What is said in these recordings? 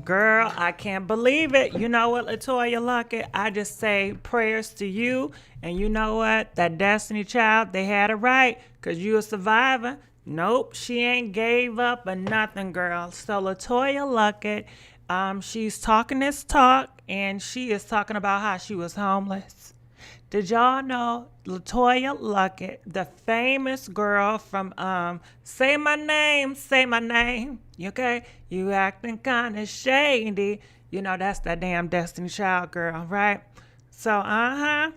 Girl, I can't believe it. You know what, Latoya Luckett? I just say prayers to you. And you know what? That Destiny Child, they had it right. Because you a survivor. Nope, she ain't gave up or nothing, girl. So Latoya Luckett, she's talking this talk. And she is talking about how she was homeless. Did y'all know Letoya Luckett, the famous girl from Say My Name, Say My Name, okay? You acting kind of shady. You know, that's that damn Destiny Child girl, right? So, I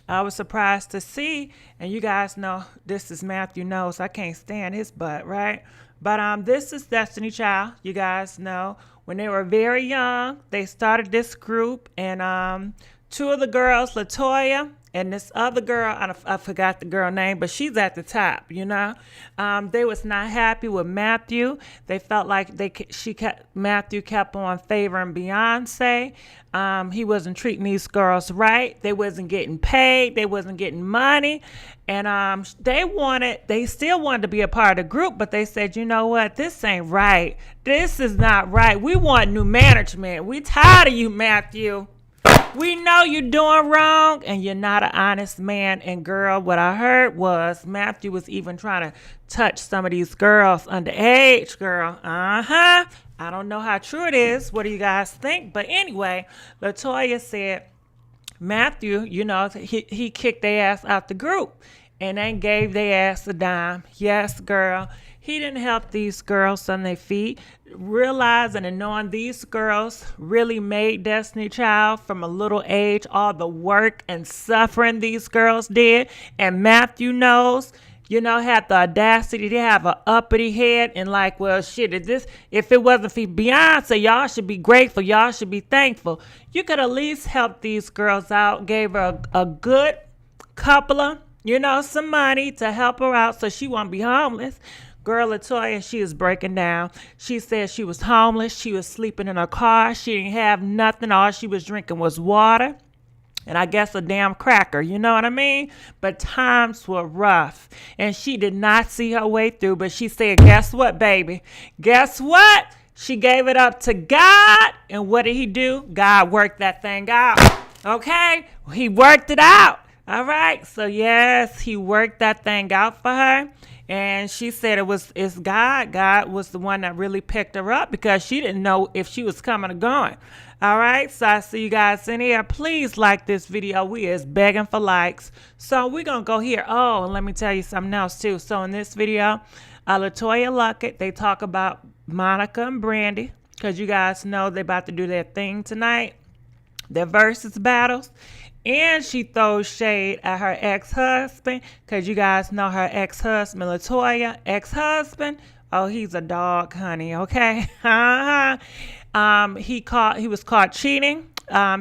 was surprised to see, and you guys know this is Matthew Knows. I can't stand his butt, right? But this is Destiny Child. You guys know when they were very young, they started this group, and two of the girls, Latoya and this other girl, I forgot the girl name, but she's at the top, you know. They was not happy with Matthew. They felt like Matthew kept on favoring Beyonce. He wasn't treating these girls right. They wasn't getting paid. They wasn't getting money. And they still wanted to be a part of the group, but they said, you know what, this ain't right. This is not right. We want new management. We tired of you, Matthew. We know you're doing wrong and you're not an honest man. And girl, what I heard was Matthew was even trying to touch some of these girls underage, girl. I don't know how true it is. What do you guys think? But anyway, Latoya said Matthew, you know, he kicked their ass out the group and then gave their ass a dime. Yes, girl. He didn't help these girls on their feet. Realizing and knowing these girls really made Destiny Child from a little age, all the work and suffering these girls did. And Matthew Knows, you know, had the audacity to have an uppity head and like, well, shit, if it wasn't for Beyonce, y'all should be grateful. Y'all should be thankful. You could at least help these girls out, gave her a good couple of, you know, some money to help her out so she won't be homeless. Girl, Latoya, she is breaking down. She said she was homeless. She was sleeping in her car. She didn't have nothing. All she was drinking was water. And I guess a damn cracker, you know what I mean? But times were rough. And she did not see her way through. But she said, guess what, baby? Guess what? She gave it up to God. And what did he do? God worked that thing out. Okay? He worked it out. All right? So, yes, he worked that thing out for her. And she said it's God. God was the one that really picked her up because she didn't know if she was coming or going. All right. So I see you guys in here. Please like this video. We is begging for likes. So we're going to go here. Oh, and let me tell you something else too. So in this video, Letoya Luckett, they talk about Monica and Brandy because you guys know they're about to do their thing tonight. Their versus battles. And she throws shade at her ex-husband because you guys know her ex-husband, Latoya, ex-husband. Oh, he's a dog, honey, okay? He was caught cheating.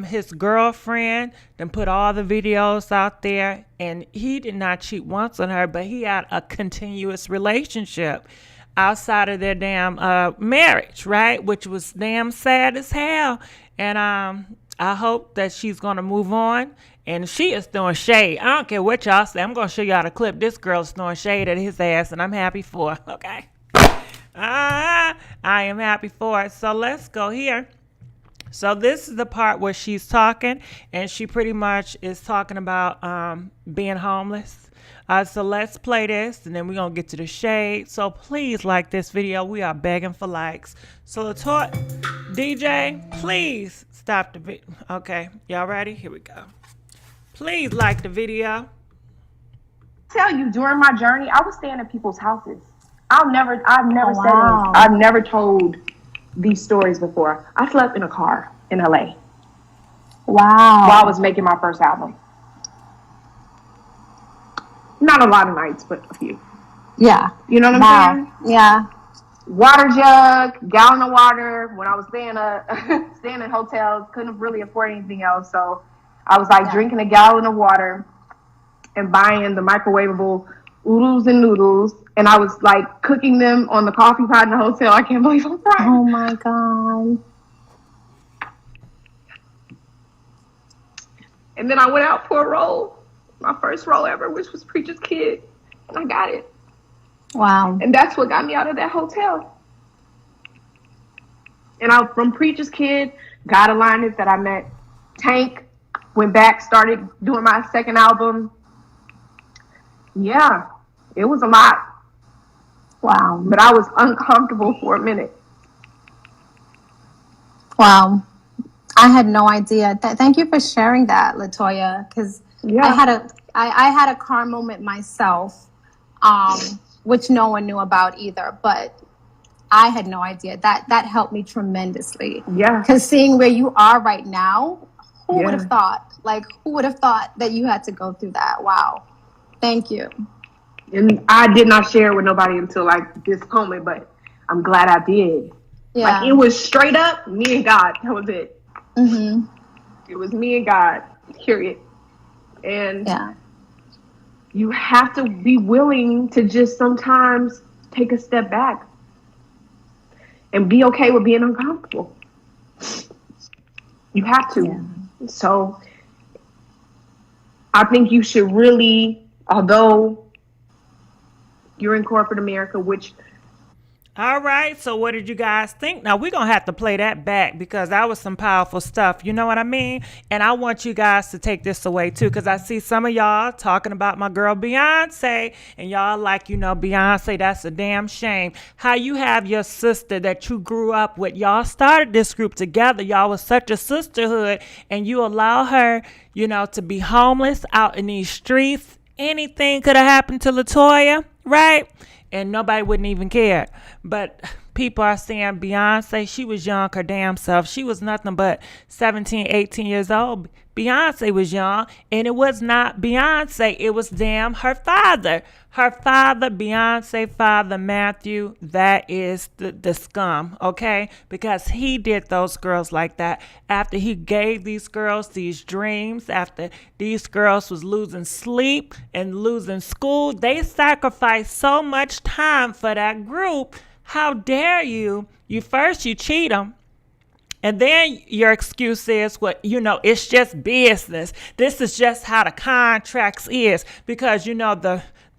His girlfriend then put all the videos out there, and he did not cheat once on her, but he had a continuous relationship outside of their damn marriage, right? Which was damn sad as hell. And I hope that she's going to move on. And she is throwing shade. I don't care what y'all say. I'm going to show y'all the clip. This girl's throwing shade at his ass, and I'm happy for her, okay? I am happy for it. So let's go here. So this is the part where she's talking, and she pretty much is talking about being homeless. So let's play this, and then we're going to get to the shade. So please like this video. We are begging for likes. So DJ, please stop the video. Okay, y'all ready? Here we go. Please like the video. Tell you, during my journey, I was staying at people's houses. I've never I've never told these stories before. I slept in a car in LA. Wow. While I was making my first album. Not a lot of nights, but a few. Yeah. You know what I'm saying? Yeah. Water jug, gallon of water. When I was staying in hotels, couldn't really afford anything else. So I was like drinking a gallon of water and buying the microwavable Oodles and Noodles. And I was like cooking them on the coffee pot in the hotel. I can't believe I'm crying. Oh my God. And then I went out for a role, my first role ever, which was Preacher's Kid. And I got it. Wow. And that's what got me out of that hotel. And I, from Preacher's Kid, God Aligned It, that I met Tank, went back, started doing my second album. Yeah, it was a lot. Wow. But I was uncomfortable for a minute. Wow. I had no idea. Thank you for sharing that, Letoya, because Yeah. I had a car moment myself, which no one knew about either, but I had no idea. That helped me tremendously. Yeah. Because seeing where you are right now, who Yeah. would have thought? Like, who would have thought that you had to go through that? Wow. Thank you. And I did not share with nobody until like this moment, but I'm glad I did. Yeah. Like, it was straight up me and God. That was it. Mm-hmm. It was me and God, period. And Yeah. you have to be willing to just sometimes take a step back and be okay with being uncomfortable. You have to. Yeah. So I think you should really, although you're in corporate America, which... All right, so what did you guys think? Now, we're going to have to play that back because that was some powerful stuff. You know what I mean? And I want you guys to take this away, too, because I see some of y'all talking about my girl Beyonce, and y'all like, Beyonce, that's a damn shame. How you have your sister that you grew up with. Y'all started this group together. Y'all was such a sisterhood, and you allow her, to be homeless out in these streets. Anything could have happened to Letoya, right? And nobody wouldn't even care. But people are saying Beyonce, she was young, her damn self. She was nothing but 17, 18 years old. Beyonce was young, and it was not Beyonce. It was damn her father. Her father, Beyonce father, Matthew, that is the scum, okay? Because he did those girls like that. After he gave these girls these dreams, after these girls was losing sleep and losing school, they sacrificed so much time for that group. How dare you? You cheat them. And then your excuse is, it's just business. This is just how the contracts is. Because,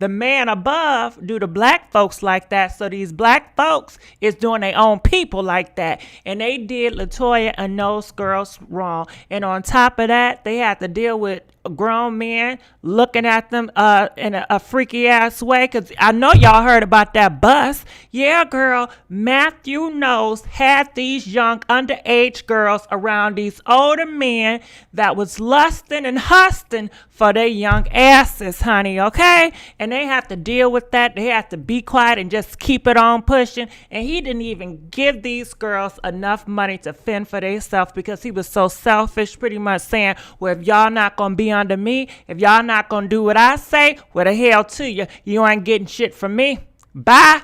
the man above do the black folks like that. So these black folks is doing their own people like that. And they did Letoya and those girls wrong. And on top of that, they had to deal with grown men looking at them in a freaky ass way. Because I know y'all heard about that bus. Yeah, girl, Matthew Knowles had these young underage girls around these older men that was lusting and husting for their young asses, honey, okay? And they have to deal with that. They have to be quiet and just keep it on pushing. And he didn't even give these girls enough money to fend for themselves because he was so selfish, pretty much saying, well, if y'all not going to be under me, if y'all not going to do what I say, well, the hell to you. You ain't getting shit from me. Bye,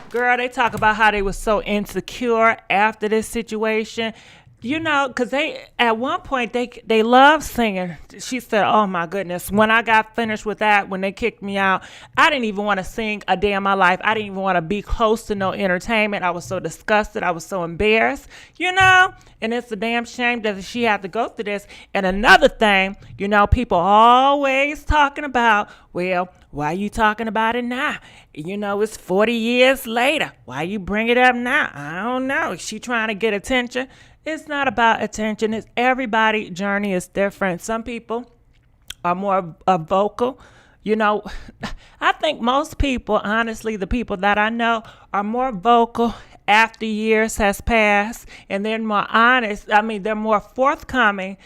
Girl, they talk about how they was so insecure after this situation. Because at one point, they loved singing. She said, oh, my goodness. When I got finished with that, when they kicked me out, I didn't even want to sing a day in my life. I didn't even want to be close to no entertainment. I was so disgusted. I was so embarrassed, And it's a damn shame that she had to go through this. And another thing, people always talking about, well, why you talking about it now? It's 40 years later. Why you bring it up now? I don't know. Is she trying to get attention? It's not about attention. It's everybody's journey is different. Some people are more vocal. I think most people, honestly, the people that I know are more vocal after years has passed, and they're more honest. I mean, they're more forthcoming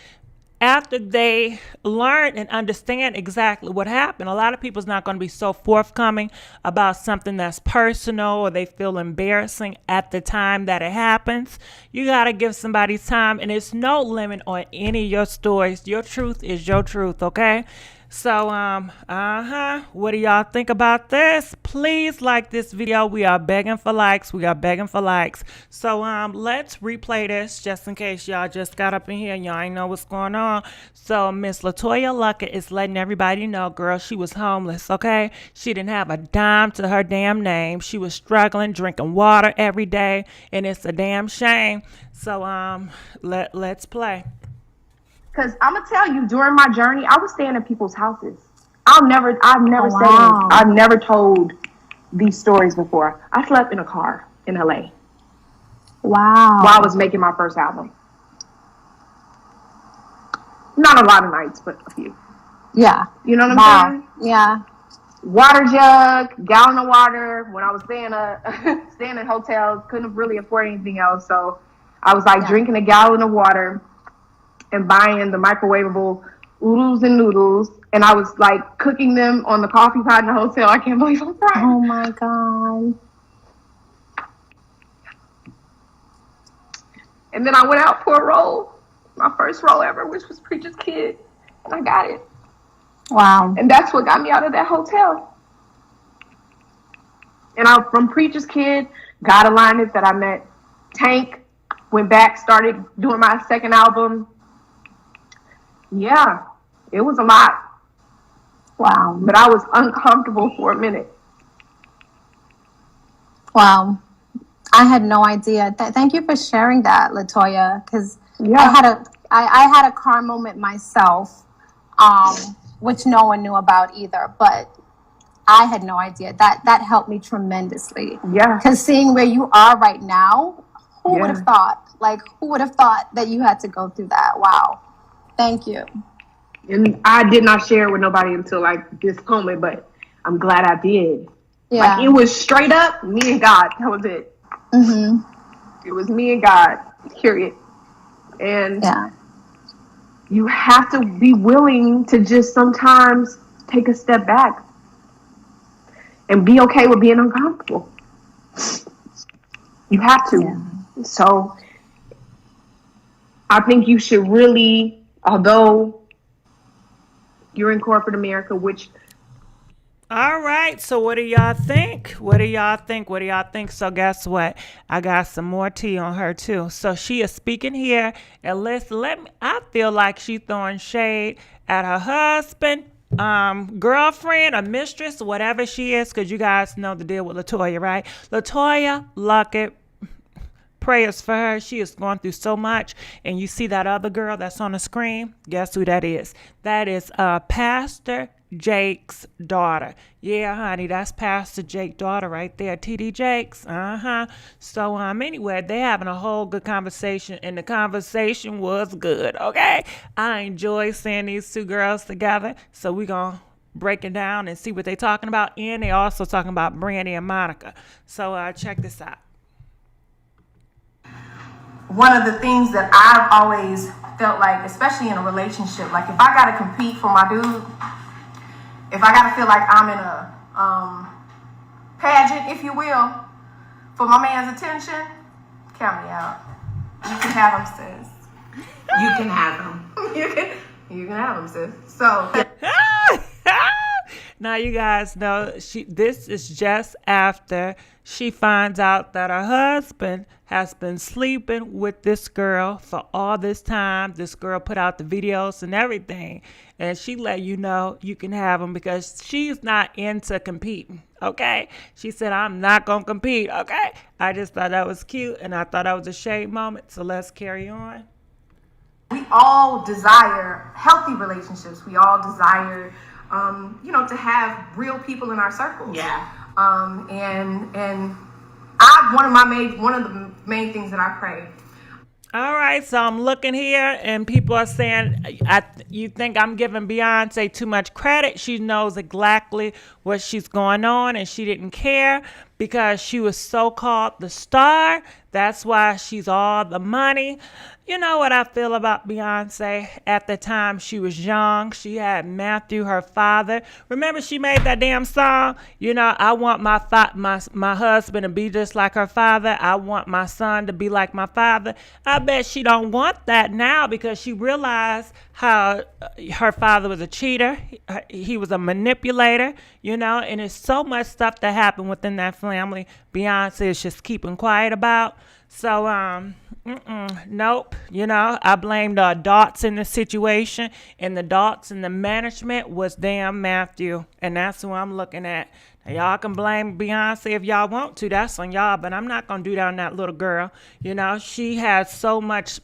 after they learn and understand exactly what happened. A lot of people's not going to be so forthcoming about something that's personal or they feel embarrassing at the time that it happens. You got to give somebody time, and there's no limit on any of your stories. Your truth is your truth, okay? So, what do y'all think about this? Please like this video. We are begging for likes. So, let's replay this just in case y'all just got up in here and y'all ain't know what's going on. So, Miss Letoya Luckett is letting everybody know, girl, she was homeless, okay? She didn't have a dime to her damn name. She was struggling, drinking water every day, and it's a damn shame. So, let's play. Because I'm going to tell you, during my journey, I was staying in people's houses. I've never told these stories before. I slept in a car in LA. Wow. while I was making my first album. Not a lot of nights, but a few. Yeah. You know what I'm Wow. saying? Yeah. Water jug, gallon of water. When I was staying in hotels, couldn't really afford anything else. So I was like drinking a gallon of water and buying the microwavable Oodles and Noodles. And I was like cooking them on the coffee pot in the hotel. I can't believe I'm crying. Oh my God. And then I went out for a role, my first role ever, which was Preacher's Kid. And I got it. Wow. And that's what got me out of that hotel. And I'm from Preacher's Kid, God Aligned It, that I met Tank, went back, started doing my second album. Yeah, it was a lot. Wow. But I was uncomfortable for a minute. Wow. I had no idea. Thank you for sharing that, Letoya, because I had a car moment myself, which no one knew about either, but I had no idea. That helped me tremendously. Yeah. Because seeing where you are right now, who would have thought? Like, who would have thought that you had to go through that? Wow. Thank you. And I did not share with nobody until like this moment, but I'm glad I did. Yeah. Like, it was straight up me and God. That was it. Mm-hmm. It was me and God, period. And you have to be willing to just sometimes take a step back and be okay with being uncomfortable. You have to. Yeah. So I think you should really, although you're in corporate America, which... All right, so what do y'all think? What do y'all think? So guess what? I got some more tea on her too. So she is speaking here, and listen, I feel like she's throwing shade at her husband, girlfriend, or mistress, whatever she is, because you guys know the deal with Letoya, right? Letoya Luckett. Prayers for her. She is going through so much. And you see that other girl that's on the screen? Guess who that is? That is Pastor Jake's daughter. Yeah, honey, that's Pastor Jake's daughter right there. TD Jakes. So anyway, they having a whole good conversation, and the conversation was good. Okay, I enjoy seeing these two girls together. So we gonna break it down and see what they talking about. And they also talking about Brandy and Monica. So check this out. One of the things that I've always felt like, especially in a relationship, like if I gotta compete for my dude, if I gotta feel like I'm in a pageant, if you will, for my man's attention, count me out. You can have him, sis. You can have him. You can have him, sis. So. Now you guys know this is just after she finds out that her husband has been sleeping with this girl for all this time. This girl put out the videos and everything, and she let you know you can have him because she's not into competing. Okay, she said, I'm not gonna compete. Okay, I just thought that was cute, and I thought that was a shade moment. So let's carry on. We all desire healthy relationships. We all desire to have real people in our circles. Yeah. And one of the main things that I pray. All right, so I'm looking here, and people are saying, you think I'm giving Beyonce too much credit. She knows exactly what she's going on, and she didn't care because she was so-called the star. That's why she's all the money. You know what I feel about Beyonce? At the time she was young, she had Matthew, her father. Remember she made that damn song? I want my husband to be just like her father. I want my son to be like my father. I bet she don't want that now because she realized how her father was a cheater. He was a manipulator, and there's so much stuff that happened within that family Beyonce is just keeping quiet about. So, nope. I blame the adults in the situation, and the adults in the management was damn Matthew, and that's who I'm looking at. Now, y'all can blame Beyonce if y'all want to. That's on y'all, but I'm not going to do that on that little girl. She has so much,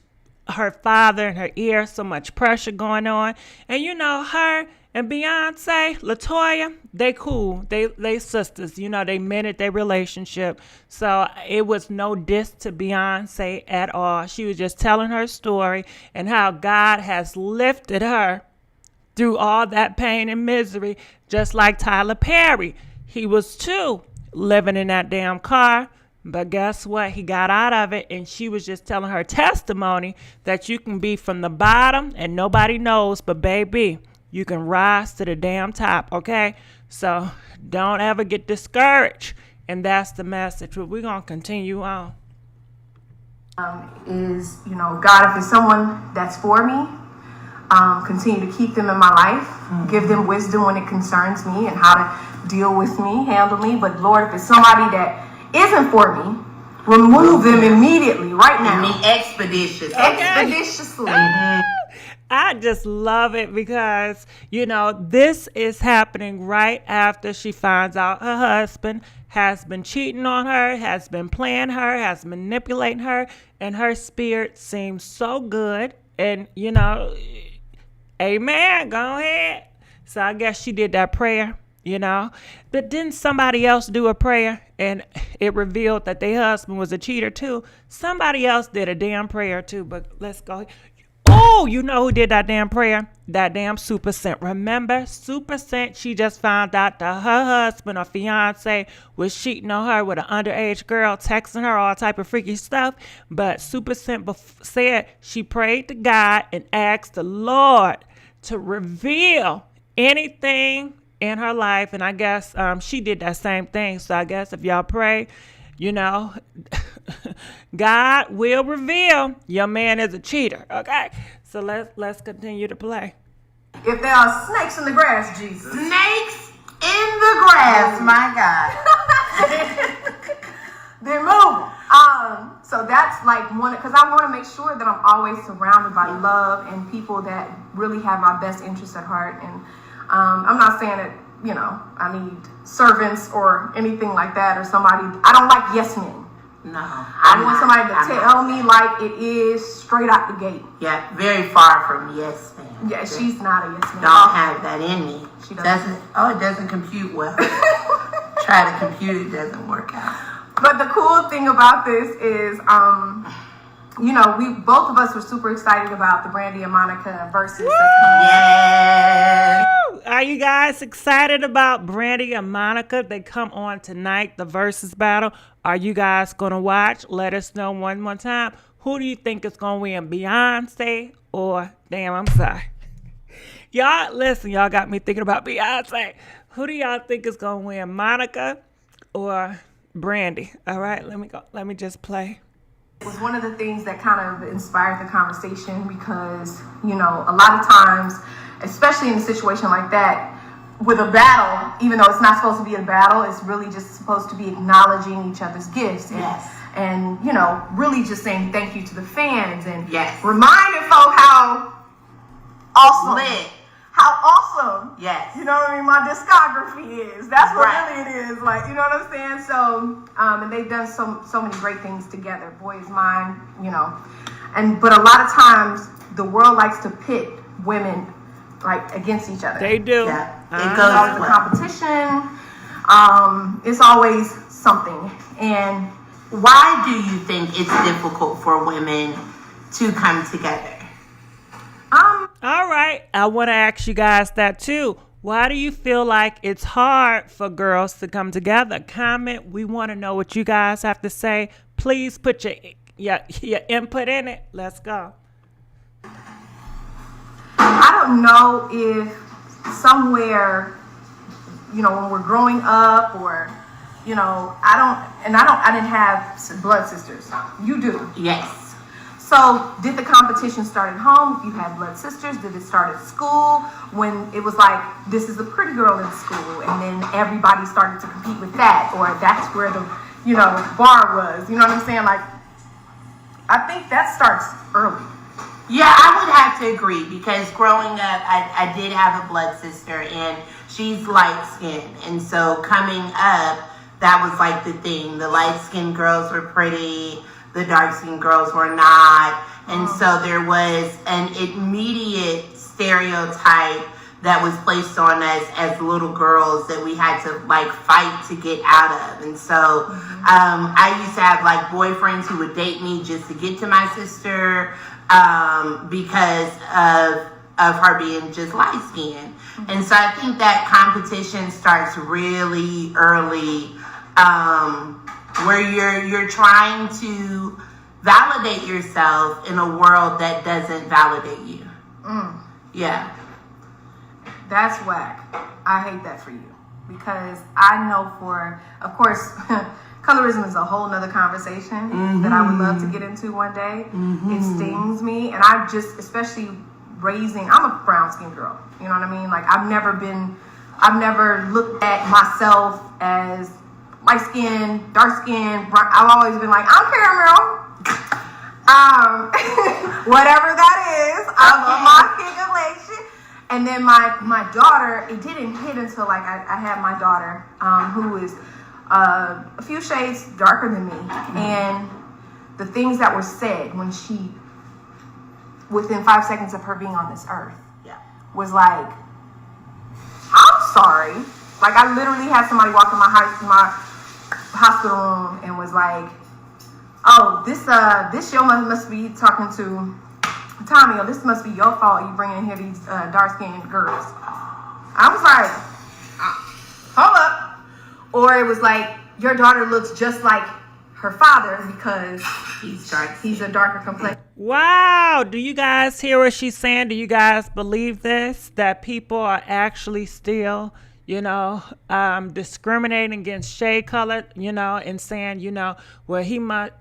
her father in her ear, so much pressure going on. And her And Beyonce, Latoya, they cool. They sisters. You know, they mended their relationship. So it was no diss to Beyonce at all. She was just telling her story and how God has lifted her through all that pain and misery, just like Tyler Perry. He was too living in that damn car. But guess what? He got out of it, and she was just telling her testimony that you can be from the bottom and nobody knows, but baby, you can rise to the damn top, okay? So don't ever get discouraged, and that's the message. But we're going to continue on. Is, God, if it's someone that's for me, continue to keep them in my life, give them wisdom when it concerns me and how to deal with me, handle me. But Lord, if it's somebody that isn't for me, remove them immediately, right now. Expeditiously. Expeditiously. I just love it because, this is happening right after she finds out her husband has been cheating on her, has been playing her, has manipulating her, and her spirit seems so good. And, amen, go ahead. So I guess she did that prayer. But didn't somebody else do a prayer and it revealed that their husband was a cheater too? Somebody else did a damn prayer too, but let's go. Oh, you know who did that damn prayer? That damn Super Scent. Remember, Super Scent, she just found out that her husband or fiance was cheating on her with an underage girl, texting her all type of freaky stuff. But Super Scent said she prayed to God and asked the Lord to reveal anything in her life, and I guess she did that same thing. So I guess if y'all pray, God will reveal your man is a cheater. Okay, so let's continue to play. If there are snakes in the grass, Jesus. Snakes in the grass, my God. Then move. So that's like one, because I want to make sure that I'm always surrounded by love and people that really have my best interests at heart. And I'm not saying that, I need servants or anything like that or somebody. I don't like yes men. No. I want somebody to tell me like it is straight out the gate. Yeah, very far from yes man. Yeah, she's not a yes man. Don't have that in me. She doesn't. It doesn't compute well. Try to compute, it doesn't work out. But the cool thing about this is, we both of us were super excited about the Brandy and Monica versus that's coming up. Yeah. Are you guys excited about Brandy and Monica? They come on tonight, the versus battle. Are you guys going to watch? Let us know one more time. Who do you think is going to win, Beyonce or, I'm sorry. Y'all, listen, y'all got me thinking about Beyonce. Who do y'all think is going to win, Monica or Brandy? All right, let me just play. It was one of the things that kind of inspired the conversation because, a lot of times, especially in a situation like that, with a battle, even though it's not supposed to be a battle, it's really just supposed to be acknowledging each other's gifts. And really just saying thank you to the fans and reminding folk how awesome. Lit. How awesome. Yes. You know what I mean? My discography is. That's what really it is. Like, you know what I'm saying? So, and they've done so many great things together. Boy Is Mine, but a lot of times the world likes to pit women like against each other. They do. Yeah. It goes always a competition. It's always something. And why do you think it's difficult for women to come together? All right. I want to ask you guys that too. Why do you feel like it's hard for girls to come together? Comment. We want to know what you guys have to say. Please put your input in it. Let's go. I don't know if somewhere, when we're growing up or, I didn't have blood sisters. You do. Yes. So did the competition start at home? If you had blood sisters, did it start at school when it was like, this is a pretty girl in school, and then everybody started to compete with that, or that's where the, bar was, you know what I'm saying? Like, I think that starts early. Yeah, I would have to agree because growing up, I did have a blood sister and she's light skinned. And so coming up, that was like the thing. The light skinned girls were pretty. The dark-skinned girls were not. And so there was an immediate stereotype that was placed on us as little girls that we had to like fight to get out of. And so I used to have like boyfriends who would date me just to get to my sister because of her being just light skinned. And so I think that competition starts really early, where you're trying to validate yourself in a world that doesn't validate you. Yeah. That's whack. I hate that for you, because I know of course, colorism is a whole nother conversation that I would love to get into one day. It stings me, and I just, especially I'm a brown skinned girl. You know what I mean? Like I've never looked at myself as light skin, dark skin. I've always been like, I'm caramel. Whatever that is, I love my skin complexion. And then my daughter, it didn't hit until like I had my daughter, who is a few shades darker than me, and the things that were said when she, within 5 seconds of her being on this earth, was like, I'm sorry. Like I literally had somebody walk in my hospital room and was like, oh, this show must be talking to Tommy, or this must be your fault. You bringing in here these dark-skinned girls. I was like, hold up. Or it was like, your daughter looks just like her father because he's a darker complexion. Wow. Do you guys hear what she's saying? Do you guys believe this? That people are actually still, discriminating against shade color, and saying, well, he might,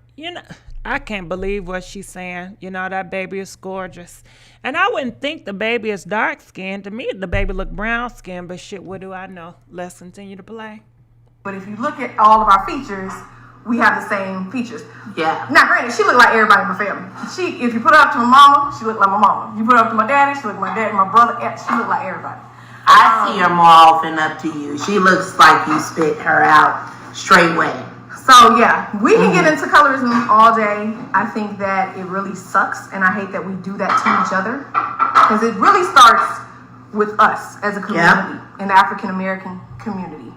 I can't believe what she's saying. That baby is gorgeous. And I wouldn't think the baby is dark skinned. To me, the baby look brown skinned, but shit, what do I know? Let's continue to play. But if you look at all of our features, we have the same features. Yeah. Now, granted, she looked like everybody in my family. If you put her up to my mama, she looked like my mama. You put her up to my daddy, she looked like my daddy. My brother, she looked like everybody. I see her more often up to you. She looks like you spit her out straightway. So yeah, we can get into colorism all day. I think that it really sucks, and I hate that we do that to each other, because it really starts with us as a community, an African American community.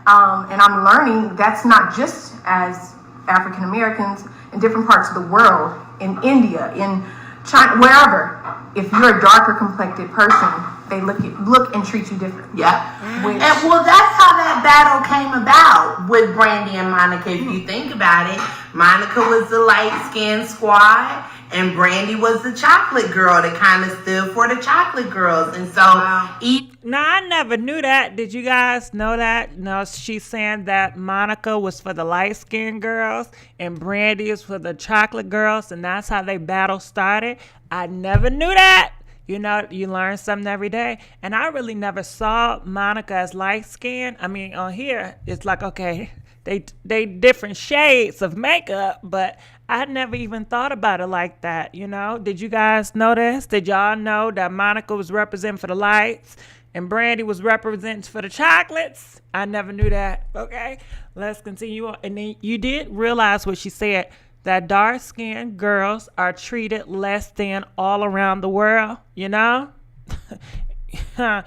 And I'm learning that's not just as African Americans in different parts of the world, in India, in China, wherever. If you're a darker complected person, they look and treat you different. Yeah. And well, that's how that battle came about with Brandy and Monica. If you think about it, Monica was the light-skinned squad, and Brandy was the chocolate girl that kind of stood for the chocolate girls. And so, No, I never knew that. Did you guys know that? No, she's saying that Monica was for the light-skinned girls and Brandy is for the chocolate girls, and that's how they battle started. I never knew that. You learn something every day. And I really never saw Monica as light-skinned. I mean, on here, it's like, okay, they different shades of makeup, but I never even thought about it like that, Did you guys know this? Did y'all know that Monica was representing for the lights and Brandy was representing for the chocolates? I never knew that. Okay, let's continue on. And then you did realize what she said, that dark-skinned girls are treated less than all around the world, because a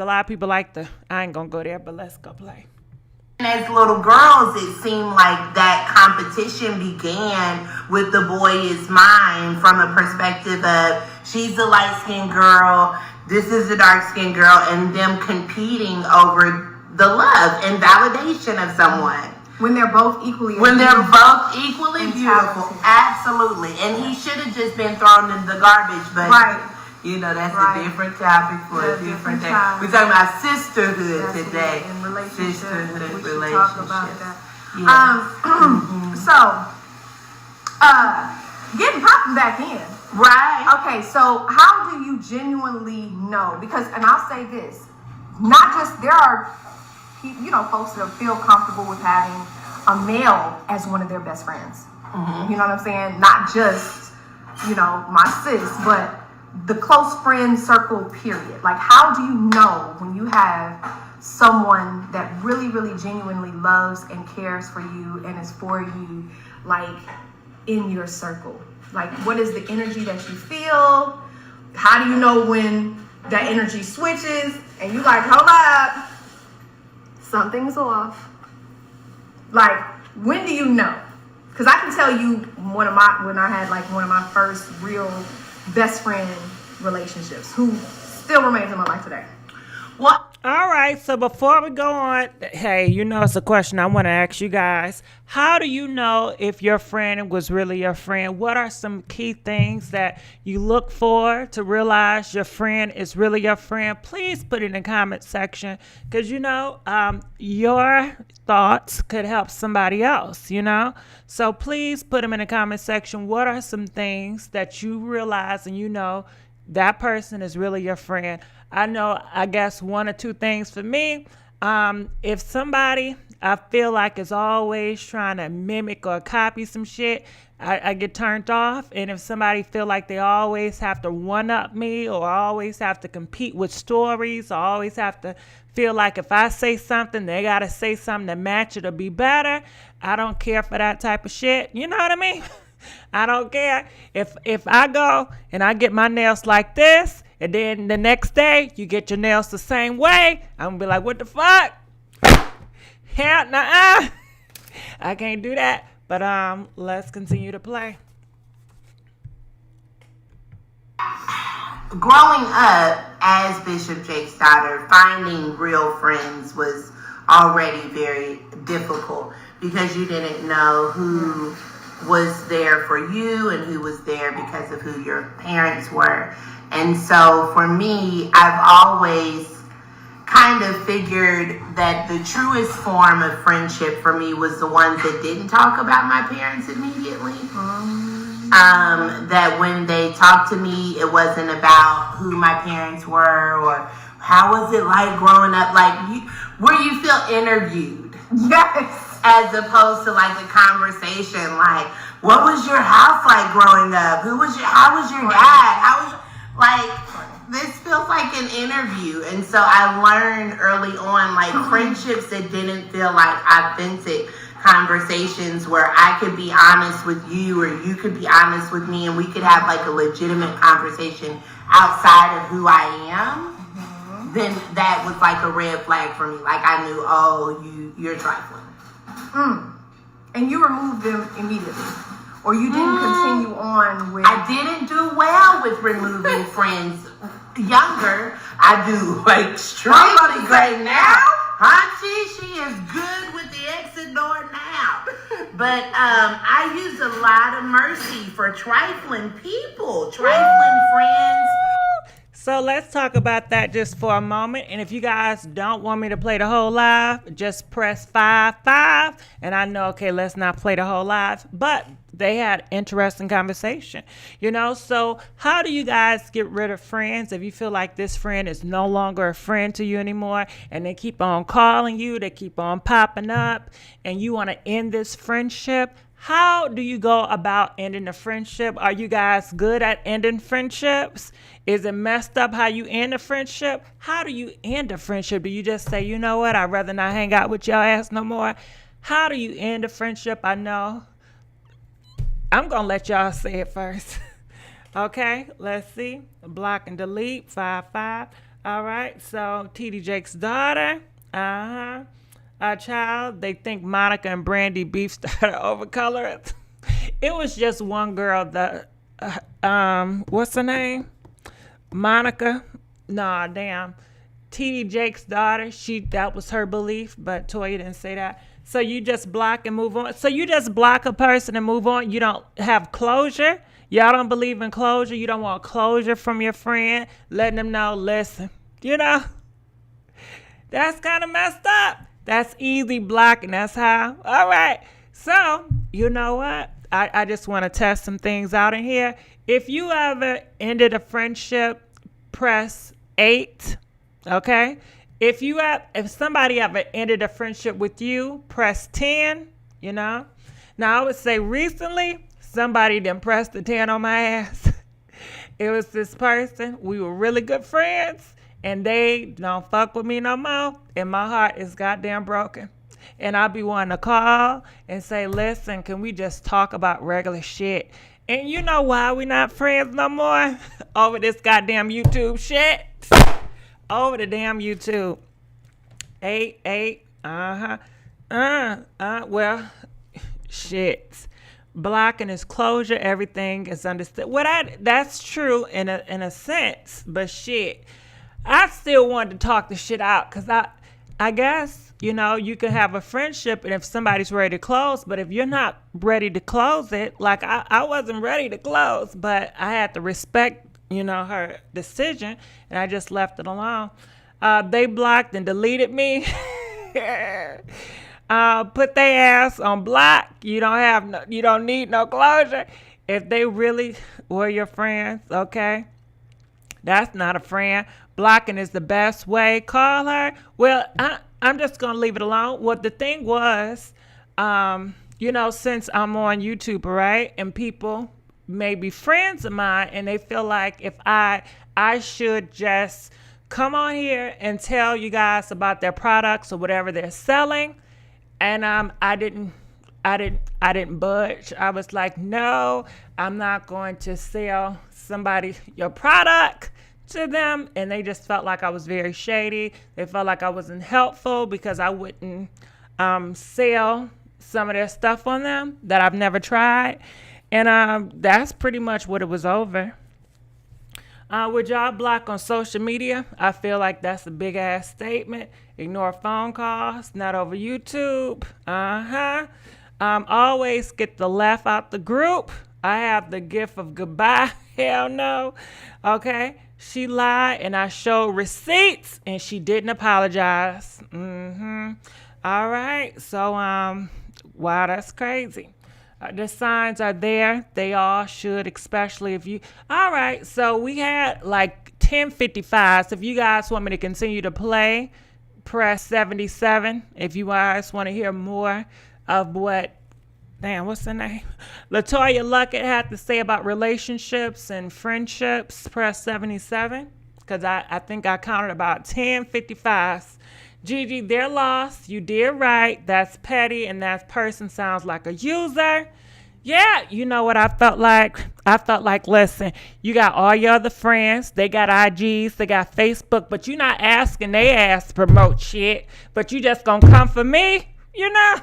lot of people like I ain't gonna go there, but let's go play. As little girls, it seemed like that competition began with the boy is mine, from a perspective of she's a light-skinned girl, this is a dark-skinned girl, and them competing over the love and validation of someone. When they're both equally beautiful. Absolutely. And he should have just been thrown in the garbage, but that's a different topic for a different day. We're talking about sisterhood today. And relationship. Sisterhood, we should relationship. talk about that. Yeah. So, getting popping back in. Right. Okay, so how do you genuinely know? Because, and I'll say this, not just, there are folks that feel comfortable with having a male as one of their best friends. You know what I'm saying? Not just, my sis, but the close friend circle, period. Like, how do you know when you have someone that really, really genuinely loves and cares for you and is for you, like, in your circle? Like, what is the energy that you feel? How do you know when that energy switches, and you like, hold up, something's off. Like, when do you know? Because I can tell you when I had like one of my first real best friend relationships, who still remains in my life today. What? All right, so before we go on, hey, it's a question I want to ask you guys. How do you know if your friend was really your friend? What are some key things that you look for to realize your friend is really your friend? Please put it in the comment section, because your thoughts could help somebody else, So please put them in the comment section. What are some things that you realize and that person is really your friend? I guess one or two things for me. If somebody I feel like is always trying to mimic or copy some shit, I get turned off. And if somebody feel like they always have to one-up me, or always have to compete with stories, or always have to feel like if I say something, they got to say something to match it or be better, I don't care for that type of shit. You know what I mean? I don't care. If I go and I get my nails like this, and then the next day you get your nails the same way, I'm gonna be like, what the fuck? Hell nah. I can't do that. But let's continue to play. Growing up as Bishop Jake's daughter, finding real friends was already very difficult, because you didn't know who was there for you and who was there because of who your parents were. And so for me, I've always kind of figured that the truest form of friendship for me was the ones that didn't talk about my parents immediately. That when they talked to me, it wasn't about who my parents were or how was it like growing up, where you feel interviewed. Yes. As opposed to like a conversation, like, what was your house like growing up? How was your dad? This feels like an interview. And so I learned early on, friendships that didn't feel like authentic conversations where I could be honest with you or you could be honest with me, and we could have a legitimate conversation outside of who I am, then that was a red flag for me. I knew, you're trifling. And you removed them immediately, or you didn't continue on with. I didn't do well with removing friends. Younger, I do extremely great now. She is good with the exit door now. But I use a lot of mercy for trifling people, trifling friends. So let's talk about that just for a moment. And if you guys don't want me to play the whole live, just press 5. And I know, okay, let's not play the whole live. But they had interesting conversation, So how do you guys get rid of friends if you feel like this friend is no longer a friend to you anymore, and they keep on calling you, they keep on popping up, and you want to end this friendship? How do you go about ending a friendship? Are you guys good at ending friendships? Is it messed up how you end a friendship? How do you end a friendship? Do you just say, you know what, I'd rather not hang out with y'all ass no more? How do you end a friendship? I know. I'm going to let y'all say it first. Okay, let's see. Block and delete, 5. All right, so TD Jake's daughter. A child, they think Monica and Brandy beef started over Colorism. It was just one girl that, what's her name? Monica? Nah, damn. TD Jake's daughter, that was her belief, but Toya didn't say that. So you just block and move on. So you just block a person and move on. You don't have closure. Y'all don't believe in closure. You don't want closure from your friend, letting them know, listen, that's kind of messed up. That's easy blocking. That's how. All right. So, you know what? I just want to test some things out in here. If you ever ended a friendship, press 8. Okay? If somebody ever ended a friendship with you, press 10, Now, I would say recently, somebody done pressed the 10 on my ass. It was this person. We were really good friends, and they don't fuck with me no more, and my heart is goddamn broken. And I'll be wanting to call and say, listen, can we just talk about regular shit? And you know why we not friends no more? Over this goddamn YouTube shit. over the damn YouTube. 8. Well, shit. Blocking is closure. Everything is understood. That's true in a sense, but shit, I still wanted to talk the shit out because I guess, you know, you can have a friendship and if somebody's ready to close, but if you're not ready to close it, like I wasn't ready to close, but I had to respect, you know, her decision and I just left it alone. They blocked and deleted me. Put their ass on block. You don't need no closure. If they really were your friends, okay, that's not a friend. Blocking is the best way. Call her. Well, I'm just gonna leave it alone. What the thing was, you know, since I'm on YouTube, right, and people may be friends of mine, and they feel like if I should just come on here and tell you guys about their products or whatever they're selling. And I didn't budge. I was like, no, I'm not going to sell somebody your product to them. And they just felt like I was very shady. They felt like I wasn't helpful because I wouldn't sell some of their stuff on them that I've never tried. And that's pretty much what it was over. Would y'all block on social media? I feel like that's a big ass statement. Ignore phone calls, not over YouTube. Always get the laugh out the group. I have the gift of goodbye. Hell no. Okay. She lied and I showed receipts and she didn't apologize. All right. So, wow, that's crazy. The signs are there. They all should, especially if you... All right, so we had like 10:55. If you guys want me to continue to play, press 77. If you guys want to hear more of what... Damn, what's her name? Letoya Luckett had to say about relationships and friendships, press 77. Because I think I counted about 10:55. Gigi, they're lost. You did right. That's petty, and that person sounds like a user. Yeah, you know what I felt like? I felt like, listen, you got all your other friends. They got IGs, they got Facebook, but you're not asking they ass to promote shit, but you just gonna come for me, you know?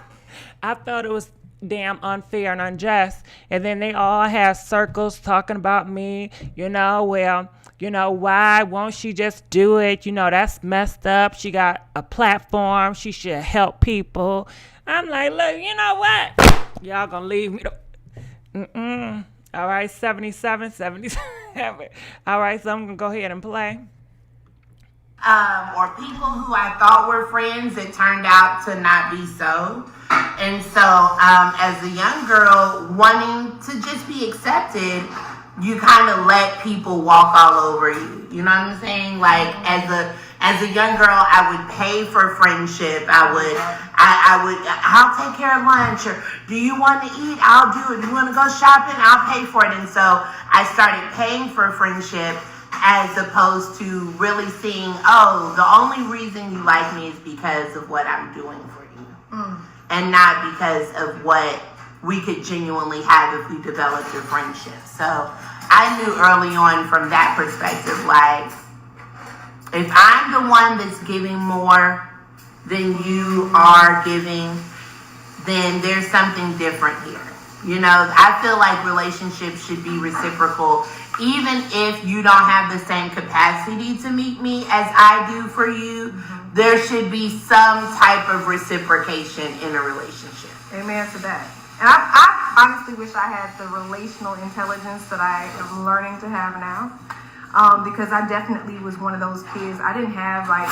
I thought it was damn unfair and unjust. And then they all have circles talking about me, you know, well, you know, why won't she just do it? You know, that's messed up. She got a platform. She should help people. I'm like, look, you know what? Y'all gonna leave me to... All right, 77. All right, so I'm gonna go ahead and play. Or people who I thought were friends that turned out to not be so. And so, as a young girl wanting to just be accepted, you kind of let people walk all over you. You know what I'm saying? Like as a young girl, I would pay for friendship. I'll take care of lunch, or do you want to eat? I'll do it. You want to go shopping? I'll pay for it. And so I started paying for friendship as opposed to really seeing, oh, the only reason you like me is because of what I'm doing for you. And not because of what we could genuinely have if we developed a friendship. So I knew early on from that perspective, like, if I'm the one that's giving more than you are giving, then there's something different here. You know, I feel like relationships should be reciprocal, even if you don't have the same capacity to meet me as I do for you. There should be some type of reciprocation in a relationship. Amen to that. And I honestly wish I had the relational intelligence that I am learning to have now. Because I definitely was one of those kids. I didn't have like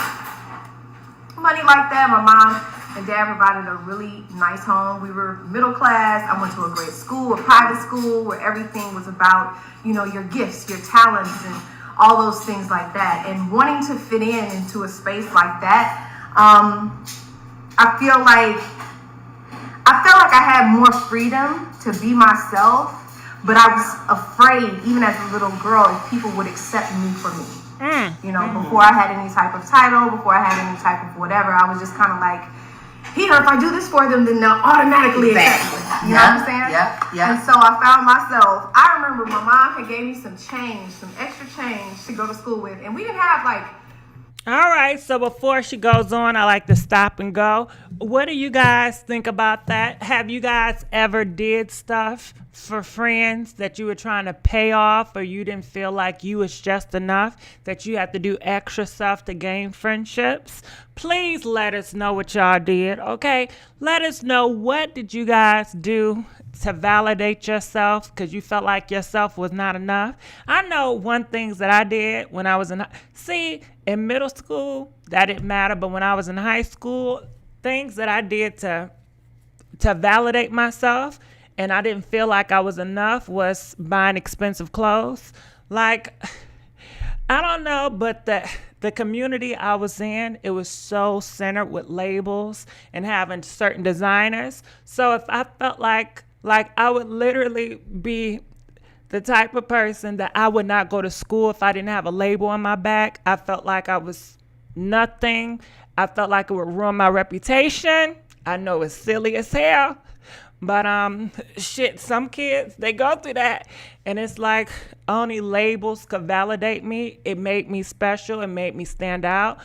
money like that. My mom and dad provided a really nice home. We were middle class. I went to a great school, a private school, where everything was about, you know, your gifts, your talents, and all those things like that. And wanting to fit into a space like that, I feel like I had more freedom to be myself, but I was afraid, even as a little girl, if people would accept me for me. You know, before I had any type of title, before I had any type of whatever, I was just kind of like, here, if I do this for them, then they'll automatically accept me. You know what I'm saying? Yeah. And so I found myself, I remember my mom had gave me some change, some extra change to go to school with. And we didn't have like. All right, so before she goes on, I like to stop and go. What do you guys think about that? Have you guys ever did stuff for friends that you were trying to pay off, or you didn't feel like you was just enough, that you had to do extra stuff to gain friendships? Please let us know what y'all did, okay? Let us know, what did you guys do to validate yourself because you felt like yourself was not enough? I know one things that I did when I was in middle school, that didn't matter, but when I was in high school, things that I did to validate myself and I didn't feel like I was enough was buying expensive clothes. Like, I don't know, but the community I was in, it was so centered with labels and having certain designers. So if I felt like I would literally be the type of person that I would not go to school if I didn't have a label on my back. I felt like I was nothing. I felt like it would ruin my reputation. I know it's silly as hell, but some kids, they go through that, and it's like only labels could validate me. It made me special. It made me stand out.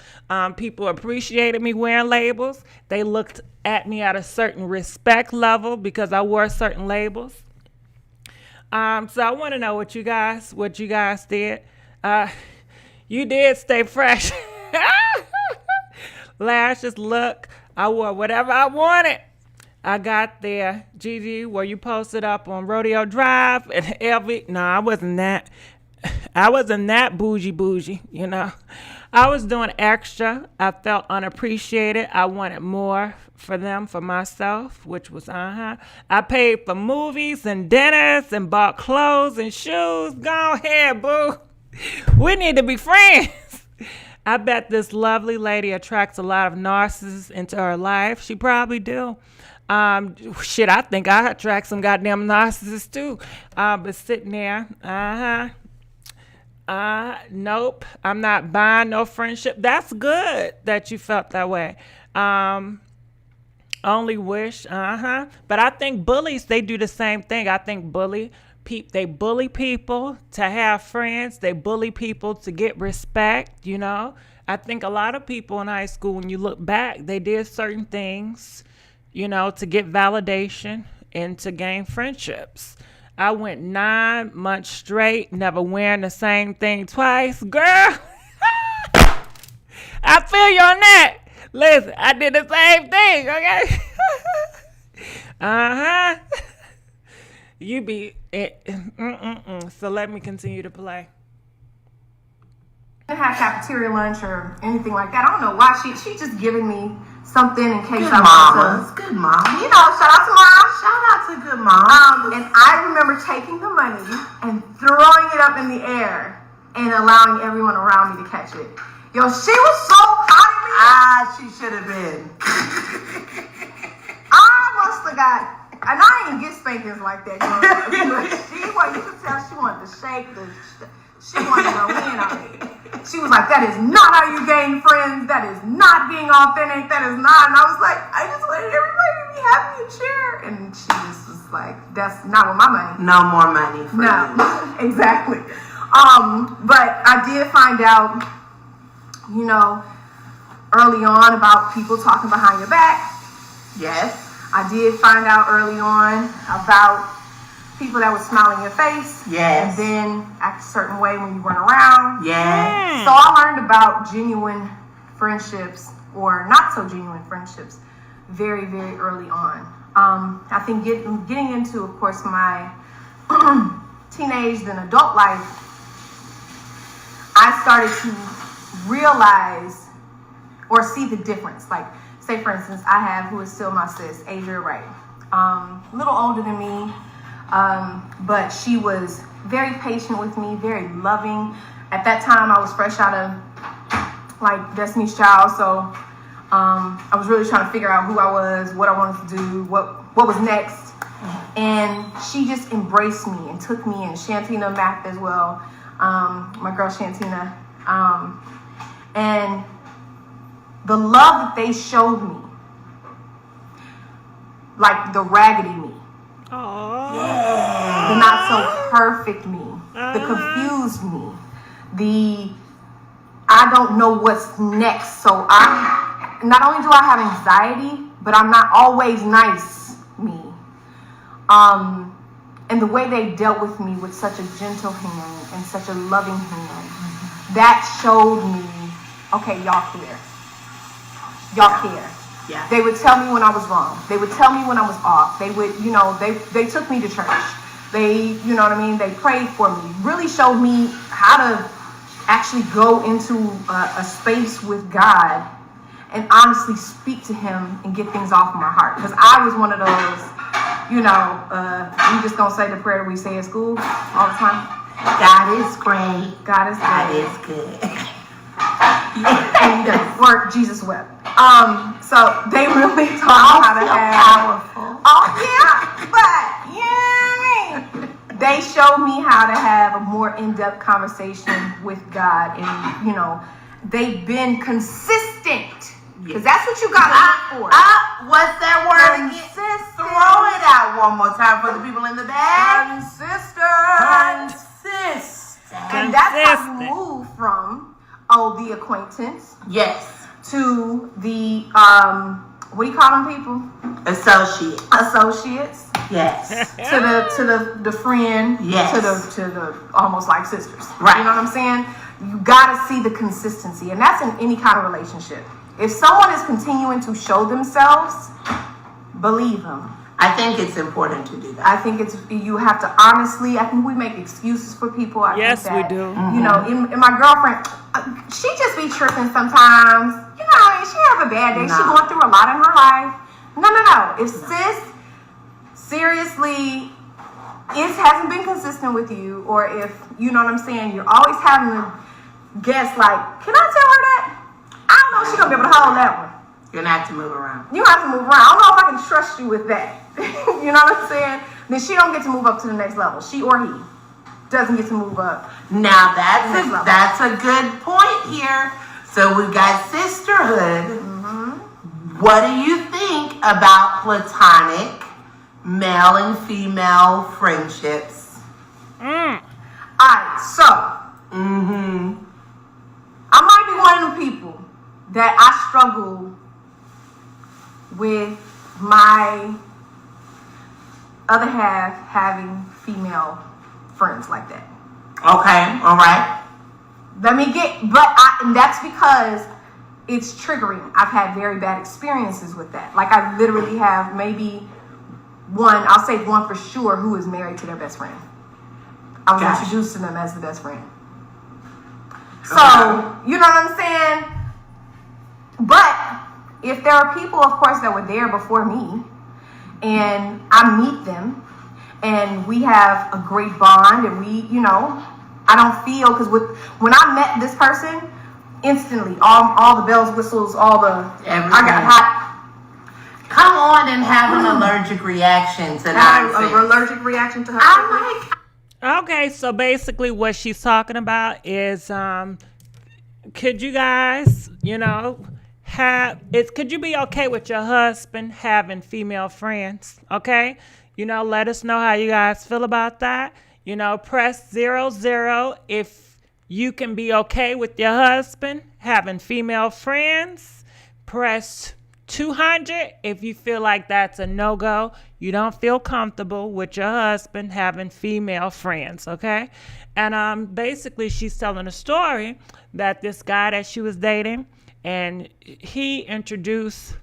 People appreciated me wearing labels. They looked at me at a certain respect level because I wore certain labels. So I want to know what you guys did. You did stay fresh. Lashes, look, I wore whatever I wanted. I got there. Gigi, were you posted up on Rodeo Drive and LV? No, I wasn't that bougie, you know. I was doing extra. I felt unappreciated. I wanted more for them, for myself, which was, I paid for movies and dinners and bought clothes and shoes. Go ahead, boo. We need to be friends. I bet this lovely lady attracts a lot of narcissists into her life. She probably do. I think I attract some goddamn narcissists too. But sitting there, nope, I'm not buying no friendship. That's good that you felt that way. Only wish, But I think bullies, they do the same thing. I think they bully people to have friends. They bully people to get respect, you know. I think a lot of people in high school, when you look back, they did certain things, you know, to get validation and to gain friendships. I went 9 months straight, never wearing the same thing twice. Girl, I feel you on that. Listen, I did the same thing, okay? You be... So let me continue to play. Didn't have cafeteria lunch or anything like that. I don't know why she just giving me something in case Good I mamas. want to. Good mom. You know, shout out to mom. Shout out to good mom. And I remember taking the money and throwing it up in the air and allowing everyone around me to catch it. Yo, she was so proud of me. She should have been. I must have got, and I didn't get spankings like that. You could tell she wanted to shake she wanted to go in on it. She was like, that is not how you gain friends. That is not being authentic. That is not. And I was like, I just wanted everybody to be happy and cheer. And she just was like, that's not with my money. No more money for you. Exactly. But I did find out, you know, early on about people talking behind your back. Yes. I did find out early on about people that would smile in your face. Yes. And then act a certain way when you run around. Yes. So I learned about genuine friendships or not so genuine friendships very, very early on. I think getting into, of course, my teenage and adult life, I started to realize or see the difference. Like, say for instance, I have, who is still my sis, Asia Wright, a little older than me, but she was very patient with me, very loving. At that time, I was fresh out of like Destiny's Child, so I was really trying to figure out who I was, what I wanted to do, what was next, and she just embraced me and took me in. Shantina Mack as well, my girl Shantina, and the love that they showed me, like the raggedy me, The not so perfect me, the confused me, the I don't know what's next. So I not only do I have anxiety, but I'm not always nice me. And the way they dealt with me with such a gentle hand and such a loving hand, that showed me, okay, y'all care. Y'all care. Yeah. They would tell me when I was wrong. They would tell me when I was off. They would, they took me to church. They, you know what I mean? They prayed for me. Really showed me how to actually go into a space with God and honestly speak to him and get things off my heart. Because I was one of those, we just don't say the prayer we say at school all the time. God is great. God is God great. is good. And the word Jesus wept. So they really taught me how to have powerful. Oh yeah, but you know what I mean? They showed me how to have a more in-depth conversation with God, and they've been consistent. Because that's what you gotta look for. What's that word again? Consistent. Throw it out one more time for the people in the back. Consistent. Consistent. And that's how you move from the acquaintance Yes. to the what do you call them people? Associates. Yes. to the friend. Yes. To the almost like sisters. Right. You know what I'm saying? You gotta see the consistency, and that's in any kind of relationship. If someone is continuing to show themselves, believe them. I think it's important to do that. I think you have to honestly. I think we make excuses for people. Yes, think that, we do. In my girlfriend, she just be tripping sometimes. She have a bad day. No. She going through a lot in her life. No. If sis seriously hasn't been consistent with you, or if you know what I'm saying, you're always having to guess like, can I tell her that? I don't know if she's gonna be able to hold that one. You're gonna have to move around. You have to move around. I don't know if I can trust you with that. You know what I'm saying? Then she don't get to move up to the next level. She or he doesn't get to move up. Now that's a good point here. So we've got sisterhood. Mm-hmm. What do you think about platonic male and female friendships? Alright, so I might be one of the people that I struggle with my other half having female friends like that. Okay, all right. And that's because it's triggering. I've had very bad experiences with that. Like I literally have maybe I'll say one for sure, who is married to their best friend. I was introduced to them as the best friend. So, you know what I'm saying? But if there are people, of course, that were there before me, and I meet them, and we have a great bond, and I don't feel, because when I met this person, instantly, all the bells, whistles, everything. I got hot. Come on and have an allergic reaction to nonsense. An allergic reaction to her. Okay, so basically what she's talking about is, could you guys, could you be okay with your husband having female friends? Okay, let us know how you guys feel about that. Press 00 if you can be okay with your husband having female friends. Press 200 if you feel like that's a no-go. You don't feel comfortable with your husband having female friends, okay? And basically she's telling a story that this guy that she was dating, and he introduced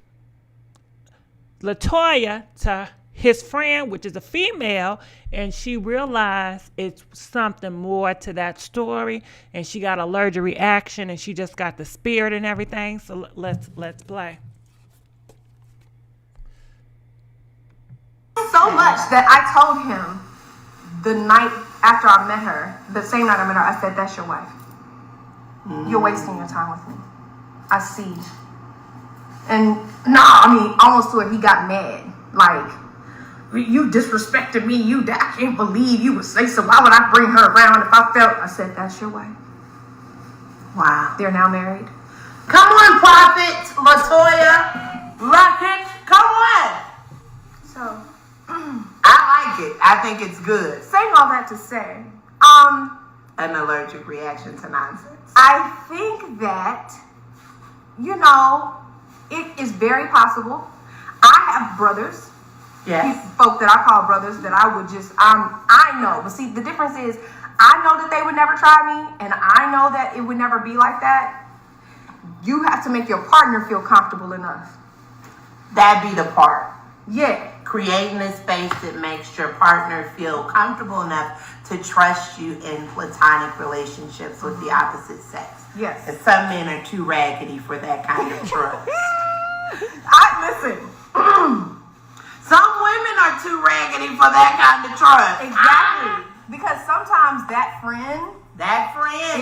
Letoya to his friend, which is a female, and she realized it's something more to that story, and she got allergic reaction, and she just got the spirit and everything. So let's play. So much that I told him the night after I met her, the same night I met her, I said, that's your wife. You're wasting your time with me. I see. And almost to it, he got mad. Like, you disrespected me. I can't believe you would say so. Why would I bring her around if I felt? I said, that's your wife. Wow. They're now married. Come on, Prophet Latoya Luckett. Come on. So, I like like it. I think it's good. Saying all that to say, An allergic reaction to nonsense. I think that, it is very possible. I have brothers, folk that I call brothers that I would just, I know. But see, the difference is, I know that they would never try me, and I know that it would never be like that. You have to make your partner feel comfortable enough. That'd be the part. Yeah. Creating a space that makes your partner feel comfortable enough to trust you in platonic relationships with the opposite sex. Yes. And some men are too raggedy for that kind of trust. Listen. Some women are too raggedy for that kind of trust. Exactly. Because sometimes that friend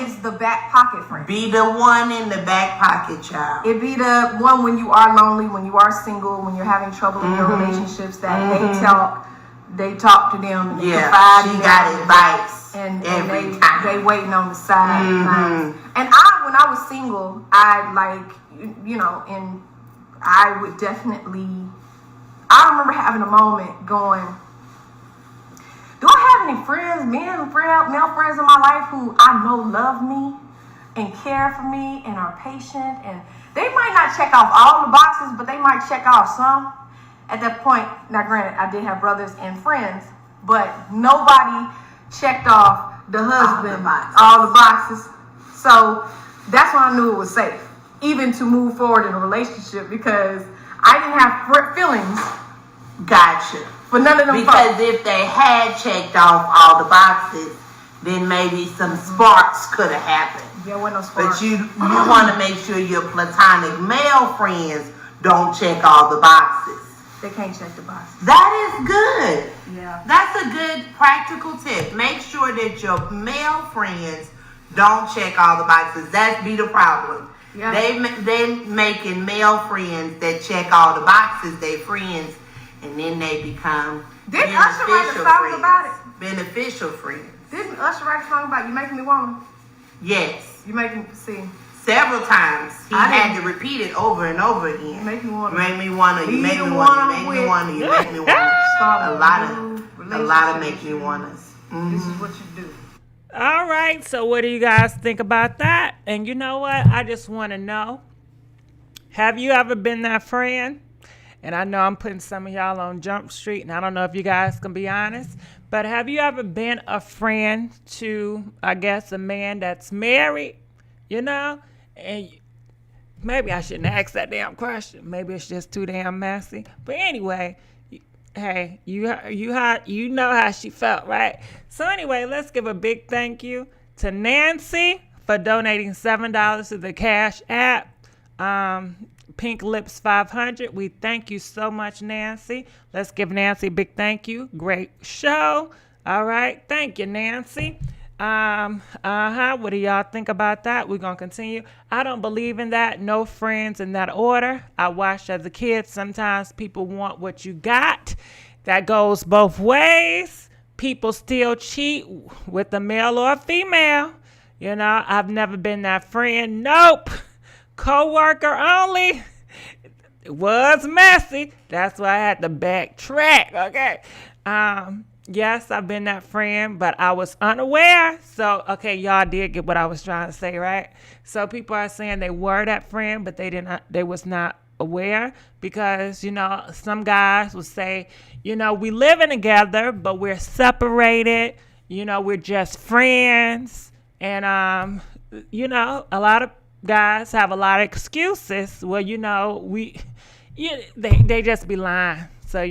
is the back pocket friend. Be the one in the back pocket, child. It be the one when you are lonely, when you are single, when you're having trouble in your relationships that they talk to them and they confide in them. She got advice and every time. They waiting on the side. And when I was single, and I would definitely, I remember having a moment going, do I have any friends, male friends in my life who I know love me and care for me and are patient? And they might not check off all the boxes, but they might check off some. At that point, now granted, I did have brothers and friends, but nobody checked off the husband, all the boxes. So that's when I knew it was safe, even to move forward in a relationship, because I didn't have feelings. Gotcha. For none of them because folks. If they had checked off all the boxes, then maybe some sparks could have happened. Yeah, with no sparks. But you want to make sure your platonic male friends don't check all the boxes. They can't check the boxes. That is good. Yeah. That's a good practical tip. Make sure that your male friends don't check all the boxes. That be the problem. Yeah. They making male friends that check all the boxes, they friends, and then they become Didn't Usher write a song about it? Beneficial friends. Didn't Usher write a song about you making me wanna? Yes. You make me see. Several times. He had to repeat it over and over again. You make me wanna. You make me wanna. You make me wanna. You make me wanna. You make me wanna. A lot of make me wannas. This is what you do. All right, so what do you guys think about that? And you know what? I just want to know, have you ever been that friend? And I know I'm putting some of y'all on Jump Street, and I don't know if you guys can be honest, but have you ever been a friend to, I guess, a man that's married, And maybe I shouldn't ask that damn question. Maybe it's just too damn messy. But anyway, hey, you know how she felt, right? So anyway, let's give a big thank you to Nancy for donating $7 to the Cash App. Pink Lips 500. We thank you so much, Nancy. Let's give Nancy a big thank you. Great show. All right. Thank you, Nancy. What do y'all think about that? We're going to continue. I don't believe in that. No friends in that order. I watched as a kid. Sometimes people want what you got. That goes both ways. People still cheat with a male or a female. I've never been that friend. Nope. Co-worker only. It was messy. That's why I had to backtrack. Okay. Yes, I've been that friend, but I was unaware. So, okay, y'all did get what I was trying to say, right? So people are saying they were that friend, but they was not aware, because, some guys would say, we living together, but we're separated. We're just friends. And, a lot of guys have a lot of excuses. Well, they just be lying. So,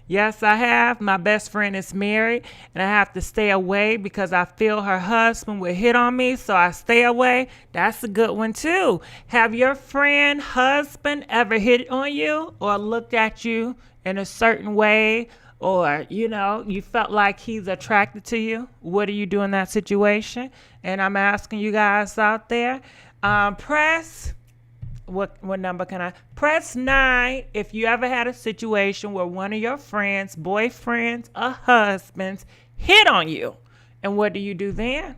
Yes, I have. My best friend is married, and I have to stay away because I feel her husband will hit on me, so I stay away. That's a good one, too. Have your friend husband ever hit on you or looked at you in a certain way, or, you felt like he's attracted to you? What do you do in that situation? And I'm asking you guys out there, press... What number can I press 9 if you ever had a situation where one of your friends, boyfriends, or husbands hit on you? And what do you do then?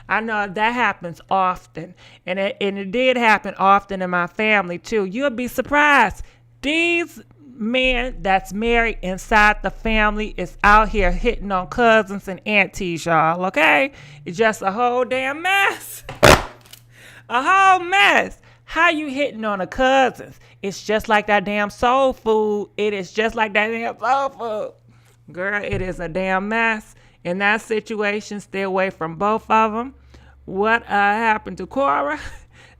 I know that happens often, and it did happen often in my family too. You'll be surprised. These men that's married inside the family is out here hitting on cousins and aunties, y'all, okay? It's just a whole damn mess. A whole mess. How you hitting on the cousins? It's just like that damn soul food. It is just like that damn soul food. Girl, it is a damn mess. In that situation, stay away from both of them. What happened to Cora?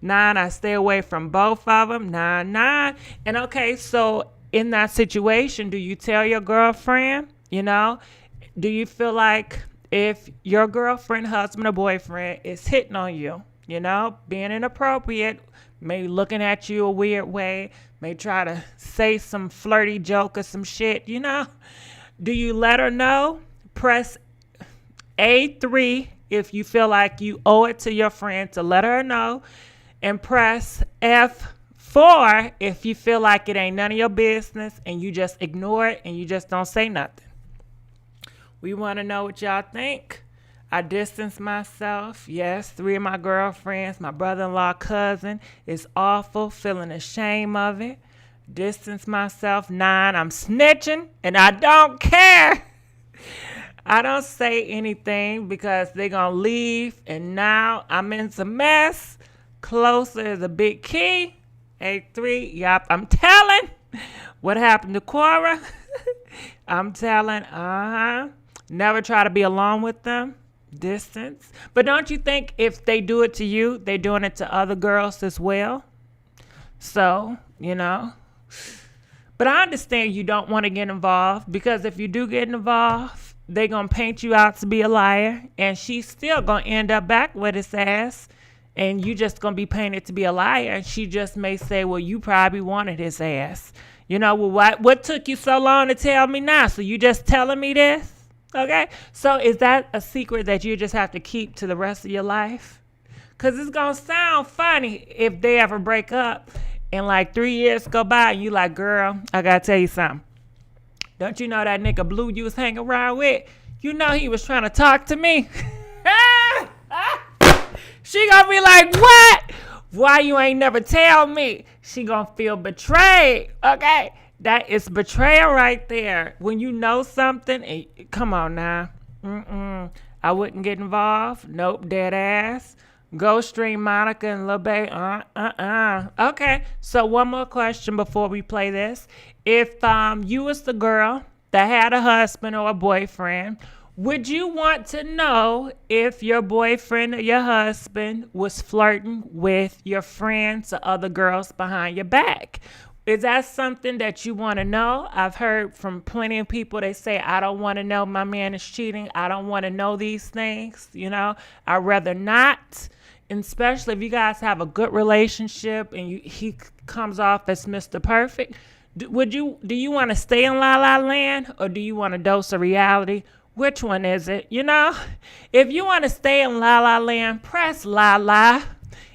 9, I stay away from both of them. 9. And okay, so in that situation, do you tell your girlfriend, you know? Do you feel like if your girlfriend, husband, or boyfriend is hitting on you, you know, being inappropriate, maybe looking at you a weird way, may try to say some flirty joke or some shit, you know? Do you let her know? Press A3 if you feel like you owe it to your friend to let her know. And press F4 if you feel like it ain't none of your business and you just ignore it and you just don't say nothing. We want to know what y'all think. I distance myself. Yes, 3 of my girlfriends, my brother-in-law, cousin. It's awful, feeling ashamed of it. Distance myself. 9, I'm snitching and I don't care. I don't say anything because they're going to leave and now I'm in some mess. Closer is a big key. A3, yup, I'm telling. What happened to Cora? I'm telling, Never try to be alone with them. Distance. But don't you think if they do it to you, they're doing it to other girls as well? So, you know. But I understand you don't want to get involved because if you do get involved, they're going to paint you out to be a liar and she's still going to end up back with his ass and you just going to be painted to be a liar and she just may say, well, you probably wanted his ass. You know, well, what took you so long to tell me now? So you just telling me this? Okay, so is that a secret that you just have to keep to the rest of your life? Because it's going to sound funny if they ever break up and like 3 years go by and you like, girl, I got to tell you something. Don't you know that nigga Blue you was hanging around with? You know he was trying to talk to me. She going to be like, what? Why you ain't never tell me? She going to feel betrayed, okay? That is betrayal right there. When you know something, come on now. I wouldn't get involved. Nope, dead ass. Go stream Monica and Lil Baby. Okay, so one more question before we play this. If you was the girl that had a husband or a boyfriend, would you want to know if your boyfriend or your husband was flirting with your friends or other girls behind your back? Is that something that you want to know? I've heard from plenty of people, they say, I don't want to know my man is cheating. I don't want to know these things. You know, I'd rather not. And especially if you guys have a good relationship and he comes off as Mr. Perfect. Do you want to stay in La La Land or do you want a dose of reality? Which one is it? You know, if you want to stay in La La Land, press La La.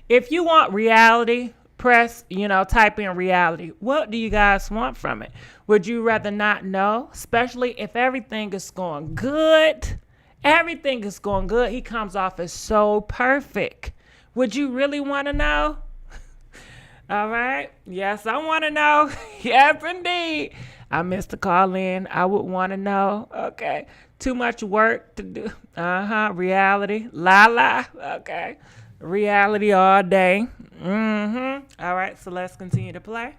If you want reality, press, type in reality. What do you guys want from it? Would you rather not know? Especially if everything is going good. Everything is going good. He comes off as so perfect. Would you really want to know? All right. Yes, I want to know. Yes, indeed. I missed the call in. I would want to know. Okay. Too much work to do. Reality. La la. Okay. Reality all day. All right, so let's continue to play.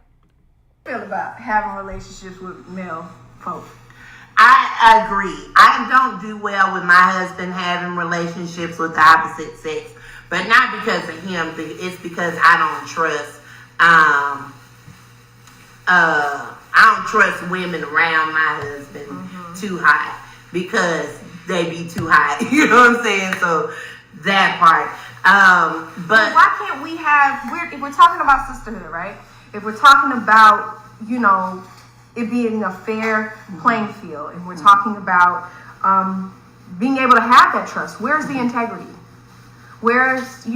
Feel about having relationships with male folks? I agree. I don't do well with my husband having relationships with the opposite sex, but not because of him. It's because I don't trust. I don't trust women around my husband too hot because they be too hot. You know what I'm saying? So that part. But why can't we have? If we're talking about sisterhood, right? If we're talking about it being a fair playing field, and we're talking about being able to have that trust, where's the integrity? Where's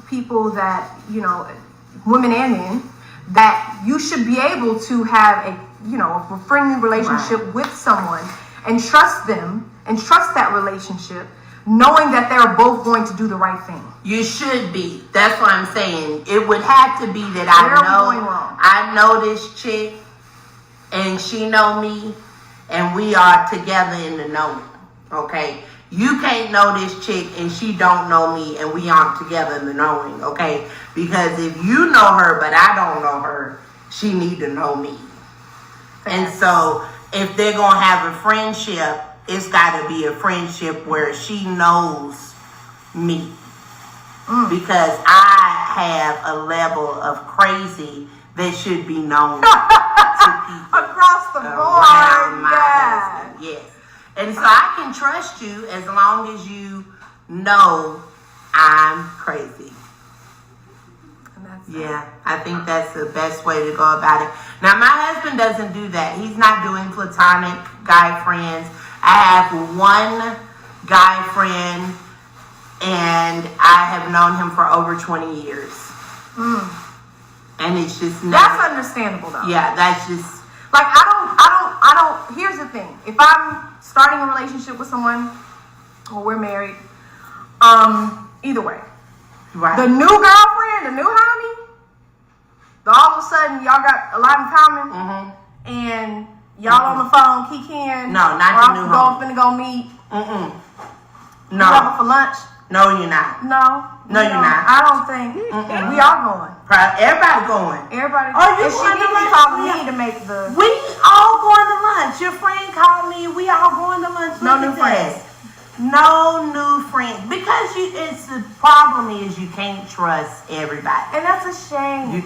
people that women and men that you should be able to have a friendly relationship with someone and trust them and trust that relationship, knowing that they're both going to do the right thing. You should be. That's what I'm saying. It would have to be that I know this chick and she know me, and we are together in the knowing. Okay, you can't know this chick and she don't know me, and we aren't together in the knowing. Okay, because if you know her but I don't know her, she need to know me. And so if they're gonna have a friendship, it's got to be a friendship where she knows me. Because I have a level of crazy that should be known to people across the board. Around my husband. Yes. And so I can trust you as long as you know I'm crazy. Yeah, I think that's the best way to go about it. Now, my husband doesn't do that. He's not doing platonic guy friends. I have one guy friend, and I have known him for over 20 years. And it's just not, that's understandable though. Yeah, that's just like I don't. Here's the thing: if I'm starting a relationship with someone, or we're married, either way, right. The new girlfriend, the new honey, all of a sudden y'all got a lot in common, and y'all on the phone kicking. No, not the new honey. Finna go meet. No. You have for lunch. No, you're not. No, you're not. I don't think we are going. Everybody going. Everybody. Oh, you and she going to need to lunch? call me to make the. We all going to lunch. Your friend called me. We all going to lunch. No new friends. No new friends. Because it's the problem is you can't trust everybody. And that's a shame. You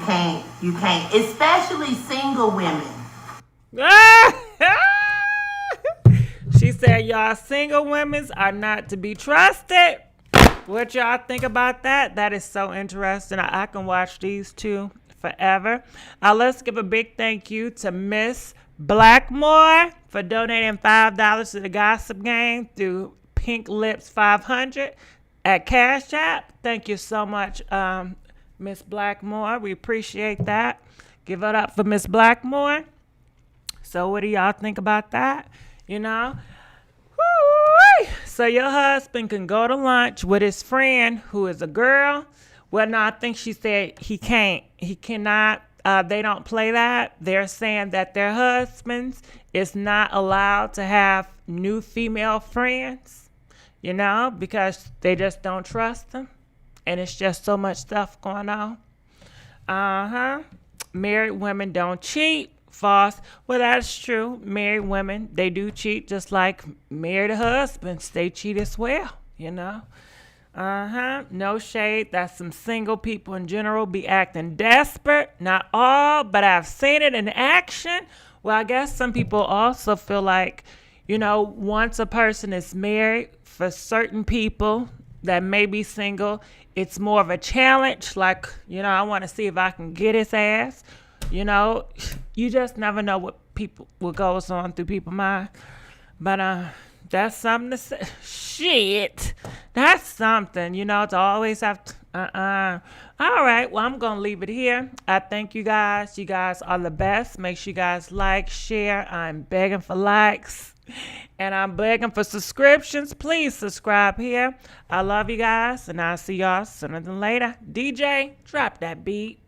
can't. Especially single women. She said y'all single women are not to be trusted. What y'all think about that? That is so interesting. I can watch these two forever. Let's give a big thank you to Miss Blackmore for donating $5 to the Gossip Game through Pink Lips 500 at Cash App. Thank you so much, Miss Blackmore. We appreciate that. Give it up for Miss Blackmore. So what do y'all think about that? You know? Woo-wee. So your husband can go to lunch with his friend who is a girl. Well, no, I think she said he can't. He cannot. They don't play that. They're saying that their husbands is not allowed to have new female friends, you know, because they just don't trust them. And it's just so much stuff going on. Married women don't cheat. False. Well, that's true. Married women, they do cheat just like married husbands. They cheat as well, you know. No shade. That's some single people in general be acting desperate. Not all, but I've seen it in action. Well, I guess some people also feel like, you know, once a person is married, for certain people that may be single, it's more of a challenge. Like, you know, I want to see if I can get his ass. You know, you just never know what goes on through people's mind. But that's something to say. Shit. That's something, you know, to always have to, All right, well, I'm going to leave it here. I thank you guys. You guys are the best. Make sure you guys like, share. I'm begging for likes. And I'm begging for subscriptions. Please subscribe here. I love you guys, and I'll see y'all sooner than later. DJ, drop that beat.